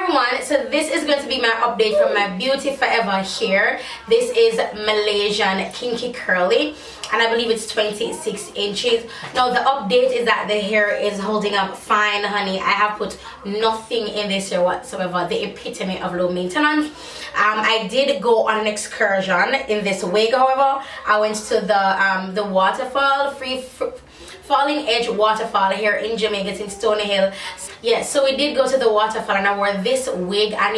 everyone, so this is going to be my update from my Beauty Forever hair. This is Malaysian Kinky Curly and I believe it's 26 inches. Now the update is that the hair is holding up fine, honey. I have put nothing in this hair whatsoever, the epitome of low maintenance. I did go on an excursion in this wig. However, I went to the waterfall, Falling Edge waterfall here in Jamaica. It's in Stony Hill. Yeah, so we did go to the waterfall and I wore this wig and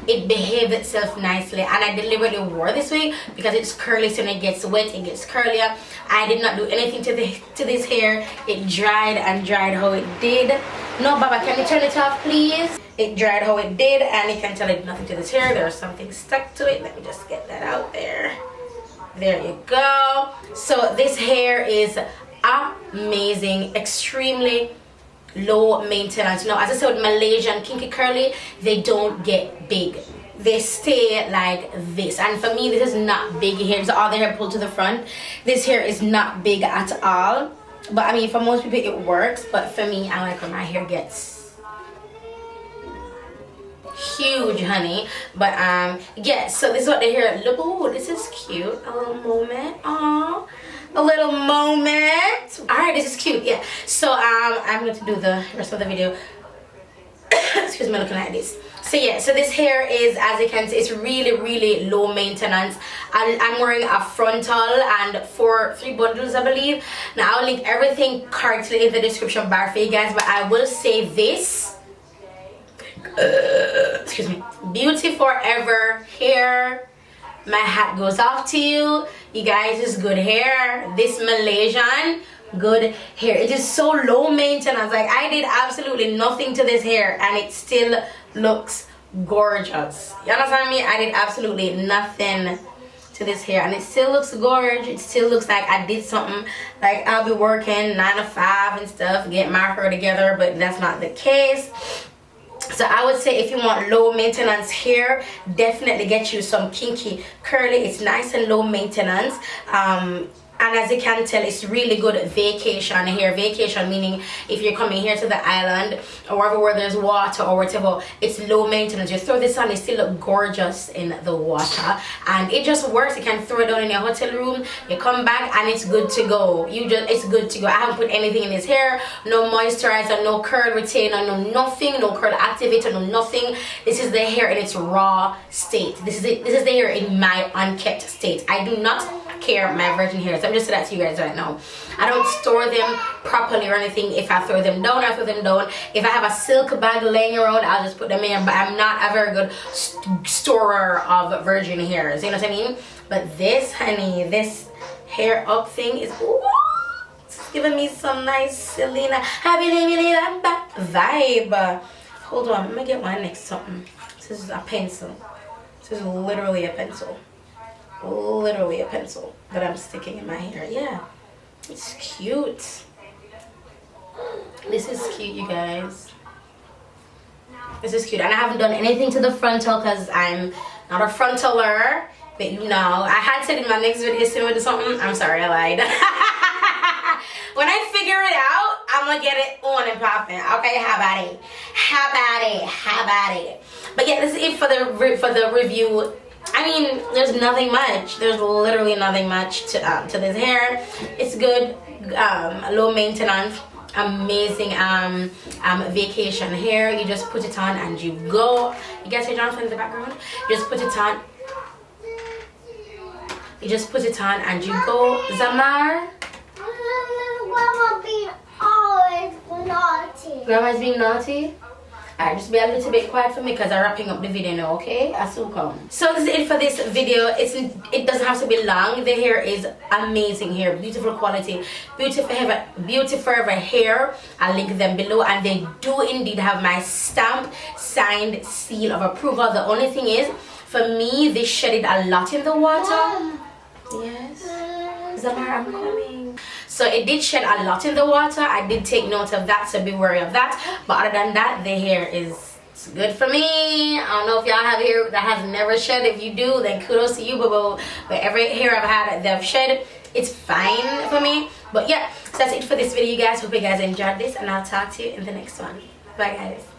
it behaved itself nicely, and I deliberately wore this wig because it's curly, so when it gets wet it gets curlier. I did not do anything to this hair. It dried and dried how it did. No, Baba, can you turn it off please? It dried how it did, and you can tell it did nothing to this hair. There's something stuck to it. Let me just get that out there. There you go. So this hair is amazing, extremely low maintenance. Now, as I said with Malaysian Kinky Curly, they don't get big. They stay like this, and for me this is not big hair. So all the hair pulled to the front. This hair is not big at all, but I mean for most people it works, but for me I like when my hair gets huge, honey. But yeah, so this is what the hair look. Oh, this is cute. A little moment. Aww, a little moment. All right, this is cute. Yeah, so I'm going to do the rest of the video. Excuse me, looking like this. So yeah, so this hair is, as you can see, it's really low maintenance. I'm wearing a frontal and 3 bundles, I believe. Now I'll link everything correctly in the description bar for you guys, but I will say this. Excuse me, Beauty Forever hair, my hat goes off to you. You guys, is good hair. This Malaysian, good hair. It is so low maintenance. Like, I did absolutely nothing to this hair and it still looks gorgeous. You understand me? I did absolutely nothing to this hair and it still looks gorgeous. It still looks like I did something. Like, I'll be working 9 to 5 and stuff, get my hair together, but that's not the case. So I would say if you want low maintenance hair, definitely get you some Kinky Curly. It's nice and low maintenance. And as you can tell, it's really good vacation hair. Vacation meaning if you're coming here to the island or wherever where there's water or whatever, it's low maintenance. You throw this on, it still look gorgeous in the water, and it just works. You can throw it down in your hotel room, you come back and it's good to go. It's good to go. I haven't put anything in this hair, no moisturizer, no curl retainer, no nothing, no curl activator, no nothing. This is the hair in its raw state. This is it. This is the hair in my unkept state. I do not care my virgin hairs. I'm just saying that to you guys right now. I don't store them properly or anything. If I throw them down, I throw them down. If I have a silk bag laying around, I'll just put them in. But I'm not a very good storer of virgin hairs. You know what I mean? But this, honey, this hair up thing is it's giving me some nice Selena vibe. Hold on, let me get my next something. This is a pencil. This is literally a pencil. Literally a pencil that I'm sticking in my hair. Yeah, it's cute. This is cute, you guys. This is cute, and I haven't done anything to the frontal because I'm not a frontaler, but you know, I had said in my next video similar to something. I'm sorry, I lied. When I figure it out, I'm gonna get it on and popping. Okay, how about it? How about it? How about it? But yeah, this is it for the review. I mean, there's nothing much. There's literally nothing much to this hair. It's good, low maintenance, amazing vacation hair. You just put it on and you go. You guys hear Jonathan in the background? You just put it on. You just put it on and you go. Zamar? Grandma being always naughty. Grandma's being naughty? Alright, just be a little bit quiet for me because I'm wrapping up the video now, okay? I soon come. So this is it for this video. It doesn't have to be long. The hair is amazing hair, beautiful quality, Beauty Forever hair. I'll link them below, and they do indeed have my stamp, signed seal of approval. The only thing is, for me, they shedded a lot in the water. Yes, Zamar, I'm coming. So it did shed a lot in the water. I did take note of that, so be wary of that. But other than that, the hair is good for me. I don't know if y'all have hair that has never shed. If you do, then kudos to you, but every hair I've had that I've shed, it's fine for me. But yeah, so that's it for this video, you guys. Hope you guys enjoyed this, and I'll talk to you in the next one. Bye, guys.